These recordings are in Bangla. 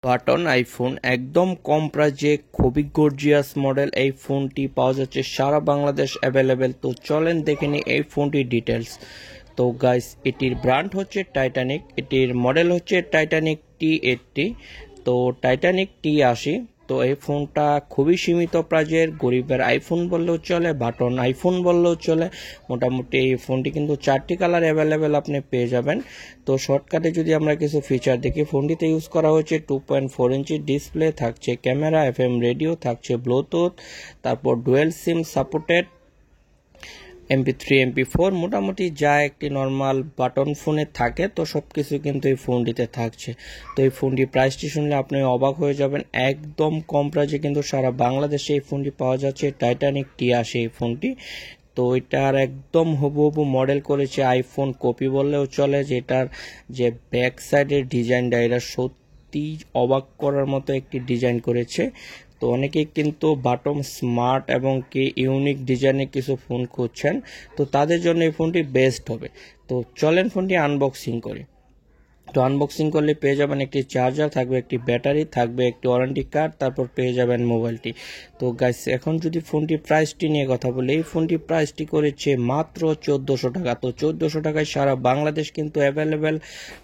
বাটন আইফোন একদম কম প্রাইজে খুবই গর্জিয়াস মডেল। এই ফোনটি পাওয়া যাচ্ছে সারা বাংলাদেশ অ্যাভেলেবেল। তো চলেন দেখে নিই এই ফোনটির ডিটেলস। তো গাইস, এটির ব্র্যান্ড হচ্ছে টাইটানিক, এটির মডেল হচ্ছে টাইটানিক T80, তো টাইটানিক T80। তো এই ফোনটা খুবই সীমিত প্রাইজের, গরিবের আইফোন বললেও চলে, বাটন আইফোন বললেও চলে। মোটামুটি এই ফোনটি কিন্তু 4টি কালার অ্যাভেলেবেল আপনি পেয়ে যাবেন। তো শর্টকাটে যদি আমরা কিছু ফিচার দেখি, ফোনটিতে ইউজ করা হয়েছে 2.4 ইঞ্চি ডিসপ্লে, থাকছে ক্যামেরা, FM রেডিও, থাকছে ব্লুটুথ, তারপর dual SIM supported, MP3 MP4, মোটামুটি যা একটি নর্মাল বাটন ফোনে থাকে তো সব কিছু কিন্তু এই ফোনটিতে থাকছে। তো এই ফোনটি প্রাইসটি শুনলে আপনি অবাক হয়ে যাবেন, একদম কম প্রাইসে কিন্তু সারা বাংলাদেশে এই ফোনটি পাওয়া যাচ্ছে, টাইটানিক T80 এই ফোনটি। তো এটার একদম হুবহু মডেল করেছে আইফোন কপি বললেও চলে, যেটার যে ব্যাক সাইডের ডিজাইনটা এটা সত্যি অবাক করার মতো একটি ডিজাইন করেছে। তো অনেকেই কিন্তু বাটন স্মার্ট এবং কি ইউনিক ডিজাইনের কিছু ফোন খুঁজছেন, তো তাদের জন্য এই ফোনটি বেস্ট হবে। তো চলেন ফোনটি আনবক্সিং করি। তো আনবক্সিং করলে পেয়ে যাবেন একটি চার্জার, থাকবে একটি ব্যাটারি, থাকবে একটি ওয়ারেন্টি কার্ড, তারপর পেয়ে যাবেন মোবাইলটি। তো গাইস, এখন যদি ফোনটির প্রাইসটি নিয়ে কথা বলি, এই ফোনটির প্রাইসটি করেছে মাত্র 1400 টাকা। তো 1400 টাকায় সারা বাংলাদেশ কিন্তু অ্যাভেলেবেল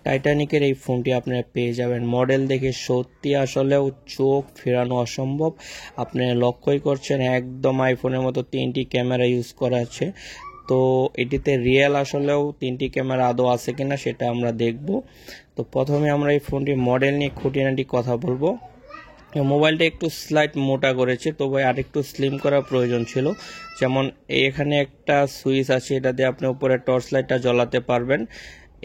টাইটানিকের এই ফোনটি আপনারা পেয়ে যাবেন। মডেল দেখে সত্যি আসলেও চোখ ফেরানো অসম্ভব। আপনি লক্ষ্যই করছেন একদম আইফোনের মতো 3টি ক্যামেরা ইউজ করা আছে। তো এটিতে রিয়েল আসলেও 3টি ক্যামেরা আদৌ আছে কিনা সেটা আমরা দেখব। তো প্রথমে আমরা এই ফোনটির মডেল নিয়ে খুঁটিনাটি কথা বলবো। মোবাইলটা একটু স্লাইট মোটা করেছে, তবে আর একটু স্লিম করার প্রয়োজন ছিল। যেমন এখানে একটা সুইচ আছে, এটা দিয়ে আপনি উপরে টর্চ লাইটটা জ্বালাতে পারবেন।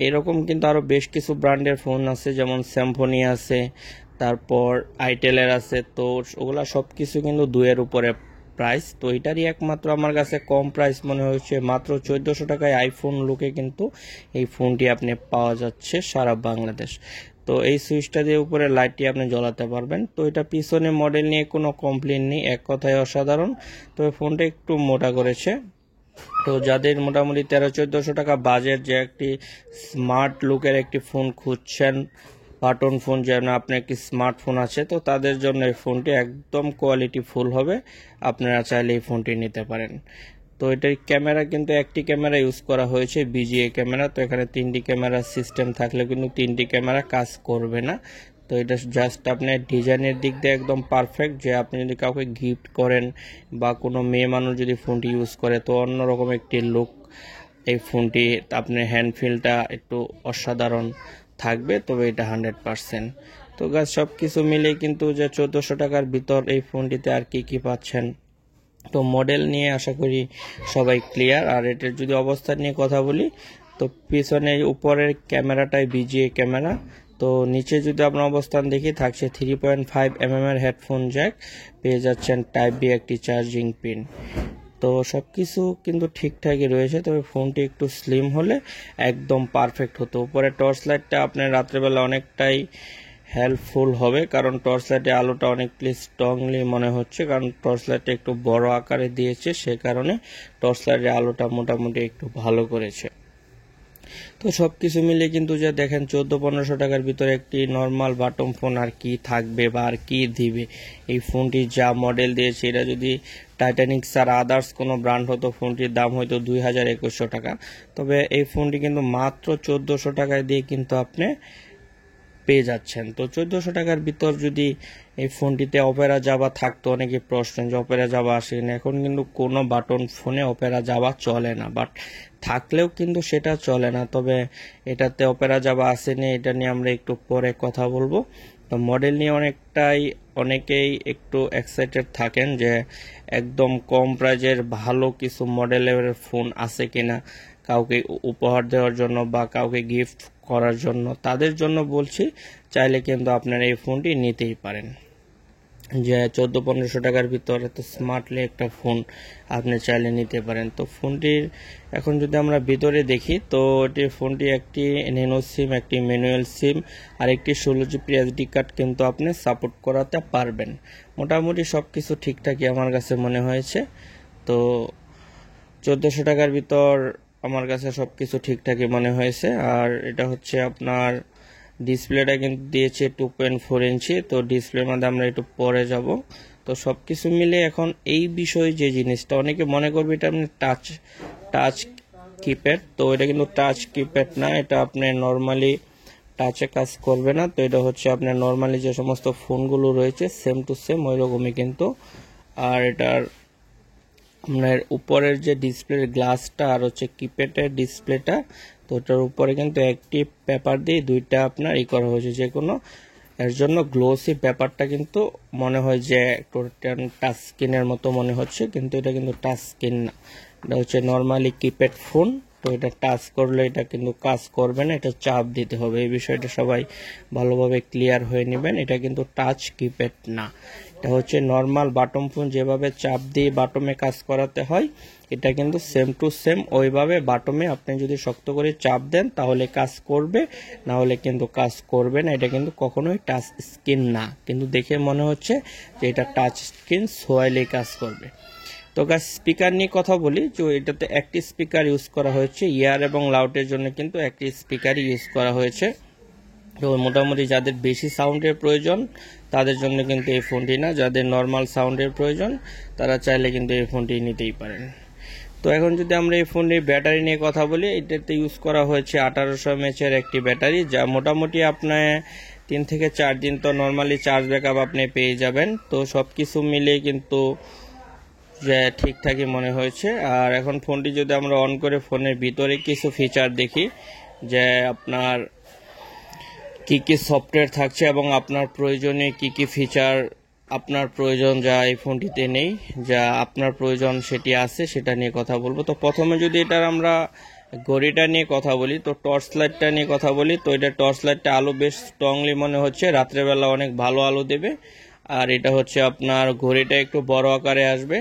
এরকম কিন্তু আরও বেশ কিছু ব্র্যান্ডের ফোন আছে, যেমন স্যামসং আছে, তারপর আইটেলের আছে। তো ওগুলা সব কিছু কিন্তু 2-এর উপরে প্রাইস। তো এটারই একমাত্র আমার কাছে কম প্রাইস মনে হয়েছে, মাত্র 1400 টাকায় আইফোন লুকে কিন্তু এই ফোনটি আপনি পাওয়া যাচ্ছে সারা বাংলাদেশ। তো এই সুইচটা দিয়ে উপরে লাইটটি আপনি জ্বালাতে পারবেন। তো এটা পিছনে মডেল নিয়ে কোনো কমপ্লেন নেই, এক কথায় অসাধারণ। তবে ফোনটা একটু মোটা করেছে। তো যাদের মোটামুটি 1300-1400 টাকা বাজেট, যে একটি স্মার্ট লুকের একটি ফোন খুঁজছেন, বাটন ফোন যেন আপনার একটি স্মার্টফোন আছে, তো তাদের জন্য এই ফোনটি একদম কোয়ালিটি ফুল হবে। আপনারা চাইলে এই ফোনটি নিতে পারেন। তো এটার ক্যামেরা কিন্তু একটি ক্যামেরা ইউজ করা হয়েছে, BGA ক্যামেরা। তো এখানে 3টি ক্যামেরা সিস্টেম থাকলে কিন্তু 3টি ক্যামেরা কাজ করবে না। তো এটা জাস্ট আপনার ডিজাইনের দিক দিয়ে একদম পারফেক্ট, যে আপনি যদি কাউকে গিফট করেন বা কোনো মেয়ে মানুষ যদি ফোনটি ইউজ করে, তো অন্যরকম একটি লুক এই ফোনটি, আপনার হ্যান্ড ফিলটা একটু অসাধারণ থাকবে। তবে এটা 100%। তো গাছ সব কিছু মিলেই কিন্তু যে 1400 টাকার ভিতর এই ফোনটিতে আর কি পাচ্ছেন। তো মডেল নিয়ে আশা করি সবাই ক্লিয়ার। আর এটার যদি অবস্থা নিয়ে কথা বলি, তো পিছনে উপরের ক্যামেরাটাই BGA ক্যামেরা। তো নিচে যদি আপনার অবস্থান দেখি, থাকছে 3.5mm এর হেডফোন জ্যাক, পেয়ে যাচ্ছেন টাইপ B একটি চার্জিং পিন। তো সব কিছু কিন্তু ঠিকঠাকই রয়েছে, তবে ফোনটি একটু স্লিম হলে একদম পারফেক্ট হতো। উপরে টর্চ লাইটটা আপনার রাত্রেবেলা অনেকটাই হেল্পফুল হবে, কারণ টর্চ লাইটের আলোটা অনেকটাই স্ট্রংলি মনে হচ্ছে, কারণ টর্চ লাইটটা একটু বড় আকারে দিয়েছে, সে কারণে টর্চ লাইটের আলোটা মোটামুটি একটু ভালো করেছে। তো সব কিছু মিলে কিন্তু যা দেখেন 1400-1500 টাকার ভিতরে একটি নর্মাল বাটন ফোন আর কি থাকবে বা আর কি দিবে। এই ফোনটি যা মডেল দিয়েছে, এটা যদি টাইটানিক ছাড়া আদার্স কোনো ব্র্যান্ড হতো, ফোনটির দাম হয়তো 2000-2100 টাকা। তবে এই ফোনটি কিন্তু মাত্র 1400 টাকায় দিয়ে কিন্তু আপনি পেয়ে যাচ্ছেন। তো 1400 টাকার ভিতর যদি এই ফোনটিতে অপেরা জাভা থাকতো, অনেকে প্রশ্ন যে অপেরা জাভা আসে না। এখন কিন্তু কোনো বাটন ফোনে অপেরা জাভা চলে না, বাট থাকলেও কিন্তু সেটা চলে না। তবে এটাতে অপেরা জাভা আসেনি, এটা নিয়ে আমরা একটু পরে কথা বলবো। তো মডেল নিয়ে অনেকেই একটু এক্সাইটেড থাকেন যে একদম কম প্রাইজের ভালো কিছু মডেলের ফোন আছে কিনা কাউকে উপহার দেওয়ার জন্য বা কাউকে গিফট করার জন্য। তাদের জন্য বলছি, চাইলে কিন্তু আপনারা এই ফোনটি নিতেই পারেন। যে 1400-1500 টাকার ভিতরে তো স্মার্টলি একটা ফোন আপনি চাইলে নিতে পারেন। তো ফোনটির এখন যদি আমরা ভিতরে দেখি, তো ফোনটি একটি ন্যানো সিম, একটি ম্যানুয়াল সিম, আর একটি 16GB SD কার্ড কিন্তু আপনি সাপোর্ট করাতে পারবেন। মোটামুটি সব কিছু ঠিকঠাকই আমার কাছে মনে হয়েছে। তো 1400 টাকার ভিতর আমার কাছে সব কিছু ঠিকঠাকই মনে হয়েছে। আর এটা হচ্ছে আপনার ডিসপ্লেটা কিন্তু দিয়েছে 2.4 ইঞ্চি। তো ডিসপ্লের মধ্যে আমরা একটু পরে যাব। তো সব কিছু মিলে এখন এই বিষয়ে যে জিনিসটা, অনেকে মনে করবে এটা আপনি টাচ কিপ্যাড, তো এটা কিন্তু টাচ কিপ্যাড না, এটা আপনি নর্মালি টাচে কাজ করবে না। তো এটা হচ্ছে আপনার নর্মালি যে সমস্ত ফোনগুলো রয়েছে সেম টু সেম ওই রকমই কিন্তু। আর এটার আপনার উপরের যে ডিসপ্লের গ্লাসটা আর হচ্ছে কিপ্যাডের ডিসপ্লেটা, তো ওটার উপরে কিন্তু একটি পেপার দিয়ে দুইটা আপনার করা হয়েছে, যে কোনো এর জন্য গ্লোসি পেপারটা কিন্তু মনে হয় যে একটু টাচ স্ক্রিনের মতো মনে হচ্ছে, কিন্তু এটা কিন্তু টাচ স্ক্রিন না, এটা হচ্ছে নর্মালি কিপ্যাড ফোন। তো এটা টাচ করলে এটা কিন্তু কাজ করবে না, এটা চাপ দিতে হবে। এই বিষয়টা সবাই ভালোভাবে ক্লিয়ার হয়ে নেবেন। এটা কিন্তু টাচ কিপ্যাড না, এটা হচ্ছে নর্মাল বাটন ফোন, যেভাবে চাপ দিয়ে বাটমে কাজ করাতে হয় এটা কিন্তু সেম টু সেম ওইভাবে বাটমে আপনি যদি শক্ত করে চাপ দেন তাহলে কাজ করবে, না হলে কিন্তু কাজ করবে না। এটা কিন্তু কখনোই টাচ স্ক্রিন না, কিন্তু দেখে মনে হচ্ছে যে এটা টাচ স্ক্রিন, সোয়াইলেই কাজ করবে। তো গাছ স্পিকার নিয়ে কথা বলি, যে এটাতে একটি স্পিকার ইউজ করা হয়েছে, ইয়ার এবং লাউডের জন্য কিন্তু একটি স্পিকারই ইউজ করা হয়েছে। তো মোটামুটি যাদের বেশি সাউন্ডের প্রয়োজন তাদের জন্য কিন্তু এই ফোনটি না, যাদের নর্মাল সাউন্ডের প্রয়োজন তারা চাইলে কিন্তু এই ফোনটি নিতেই পারেন। তো এখন যদি আমরা এই ফোনটির ব্যাটারি নিয়ে কথা বলি, এটাতে ইউজ করা হয়েছে 1800 mAh একটি ব্যাটারি, যা মোটামুটি আপনার 3 থেকে 4 দিন তো নর্মালি চার্জ ব্যাকআপ আপনি পেয়ে যাবেন। তো সব কিছু মিলিয়ে কিন্তু যে ঠিকঠাকই মনে হয়েছে। আর এখন ফোনটি যদি আমরা অন করে ফোনের ভিতরে কিছু ফিচার দেখি, যে আপনার কি কি সফটওয়্যার থাকছে এবং আপনার প্রয়োজনে কি কি ফিচার আপনার প্রয়োজন যা এই ফোনটিতে নেই, যা আপনার প্রয়োজন সেটি আছে, সেটা নিয়ে কথা বলবো। তো প্রথমে যদি এটার আমরা ঘড়িটা নিয়ে কথা বলি, তো টর্চ লাইটটা নিয়ে কথা বলি, তো এটা টর্চ লাইটটা আলো বেশ স্ট্রংলি মনে হচ্ছে, রাত্রেবেলা অনেক ভালো আলো দেবে। আর এটা হচ্ছে আপনার ঘড়িটা একটু বড় আকারে আসবে,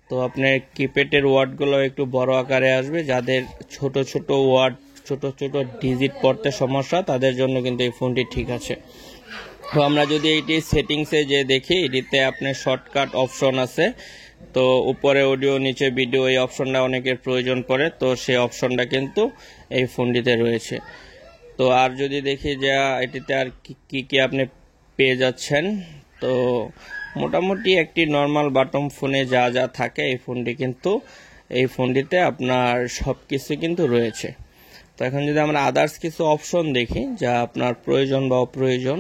তো আপনার কিপ্যাডের ওয়ার্ডগুলো একটু বড় আকারে আসবে, যাদের ছোট ছোট ওয়ার্ড ছোট ছোট ডিজিট পড়তে সমস্যা তাদের জন্য কিন্তু এই ফোনটি ঠিক আছে। তো আমরা যদি এইটি সেটিংসে যে দেখি, এটিতে আপনার শর্টকাট অপশন আছে, তো উপরে অডিও নিচে ভিডিও, এই অপশনটা অনেকের প্রয়োজন পড়ে, তো সেই অপশনটা কিন্তু এই ফোনটিতে রয়েছে। তো আর যদি দেখি যে এটিতে আর কি কি আপনি পেয়ে যাচ্ছেন, তো মোটামুটি একটি নর্মাল বাটন ফোনে যা যা থাকে এই ফোনটিতে আপনার সব কিছু কিন্তু রয়েছে। তো এখন যদি আমরা আদার্স কিছু অপশন দেখি যা আপনার প্রয়োজন বা অপ্রয়োজন,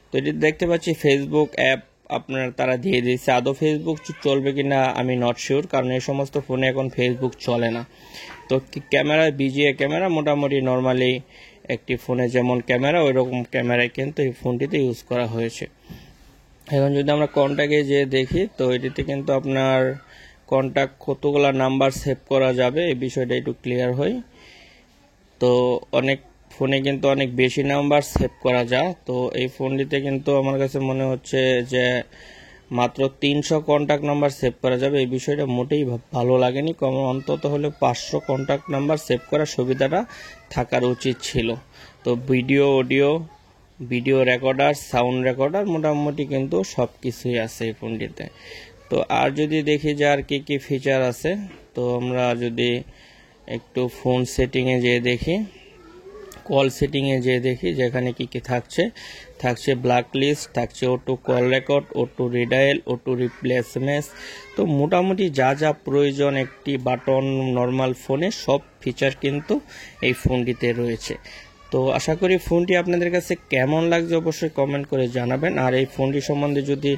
তো এটি দেখতে পাচ্ছি ফেসবুক অ্যাপ আপনার তারা দিয়ে দিয়েছে। আদৌ ফেসবুক চলবে কিনা আমি নট শিওর, কারণ এই সমস্ত ফোনে এখন ফেসবুক চলে না। তো ক্যামেরা, বিজিএ ক্যামেরা মোটামুটি নর্মালি একটি ফোনে যেমন ক্যামেরা ওই রকম ক্যামেরায় কিন্তু এই ফোনটিতে ইউজ করা হয়েছে। এখন যদি আমরা কন্ট্যাক্টে যেয়ে দেখি, তো এটিতে কিন্তু আপনার কন্ট্যাক্ট কতগুলো নাম্বার সেভ করা যাবে এই বিষয়টা একটু ক্লিয়ার হয়। তো অনেক ফোনে কিন্তু অনেক বেশি নাম্বার সেভ করা যায়, তো এই ফোনটিতে কিন্তু আমার কাছে মনে হচ্ছে যে মাত্র 300 কন্ট্যাক্ট নাম্বার সেভ করা যাবে। এই বিষয়টা মোটেই ভালো লাগেনি, কম অন্তত হলে 500 কন্ট্যাক্ট নাম্বার সেভ করার সুবিধাটা থাকার উচিত ছিল। তো ভিডিও রেকর্ডার, সাউন্ড রেকর্ডার মোটামুটি কিন্তু সব কিছুই আছে এই ফোনটিতে। তো আর যদি দেখি যে আর কি কি ফিচার আছে, তো আমরা যদি একটু ফোন সেটিংয়ে যেয়ে দেখি, কল সেটিংয়ে যেয়ে দেখি যেখানে কি কি থাকছে ব্ল্যাক লিস্ট, থাকছে auto call record, auto redial, auto replace SMS. তো মোটামুটি যা যা প্রয়োজন একটি বাটন নর্মাল ফোনে সব ফিচার কিন্তু এই ফোনটিতে রয়েছে। তো আশা করি ফোনটি আপনাদের কাছে কেমন লাগছে অবশ্যই কমেন্ট করে জানাবেন। আর এই ফোনটি সম্বন্ধে যদি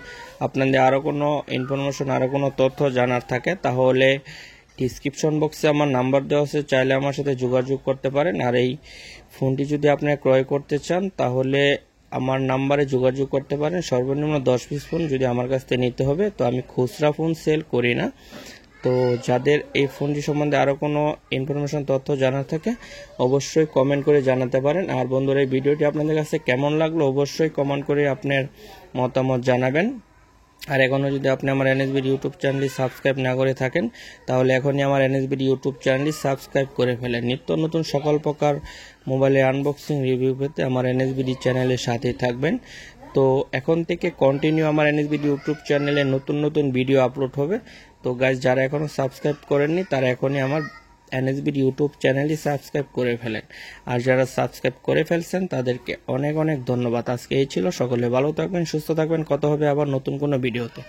আপনাদের আরও কোনো ইনফরমেশন, আরও কোনো তথ্য জানার থাকে তাহলে ডিসক্রিপশন বক্সে আমার নাম্বার দেওয়া আছে, চাইলে আমার সাথে যোগাযোগ করতে পারেন। আর এই ফোনটি যদি আপনি ক্রয় করতে চান তাহলে আমার নাম্বারে যোগাযোগ করতে পারেন। সর্বনিম্ন 10 পিস ফোন যদি আমার কাছ থেকে নিতে হবে, তো আমি খুচরা ফোন সেল করি না। তো যাদের এই ফোনটি সম্বন্ধে আরও কোনো ইনফরমেশন তথ্য জানার থাকে অবশ্যই কমেন্ট করে জানাতে পারেন। আর বন্ধুরা, এই ভিডিওটি আপনাদের কাছে কেমন লাগলো অবশ্যই কমেন্ট করে আপনার মতামত জানাবেন। আর এখনও যদি আপনি আমার এনএসবিডি ইউটিউব চ্যানেলটি সাবস্ক্রাইব না করে থাকেন তাহলে এখনই আমার এনএসবিডি ইউটিউব চ্যানেলটি সাবস্ক্রাইব করে ফেলেন। নিত্য নতুন সকল প্রকার মোবাইলের আনবক্সিং রিভিউ পেতে আমার এনএসবিডি চ্যানেলের সাথেই থাকবেন। তো এখন থেকে কন্টিনিউ আমার এনএসবিডি ইউটিউব চ্যানেলে নতুন নতুন ভিডিও আপলোড হবে। তো গাইজ, যারা এখনও সাবস্ক্রাইব করেননি তারা এখনই আমার এনএসবির ইউটিউব চ্যানেলটি সাবস্ক্রাইব করে ফেলেন। আর যারা সাবস্ক্রাইব করে ফেলছেন তাদেরকে অনেক অনেক ধন্যবাদ। আজকে এই ছিল, সকলে ভালো থাকবেন, সুস্থ থাকবেন, কথা হবে আবার নতুন কোনো ভিডিওতে।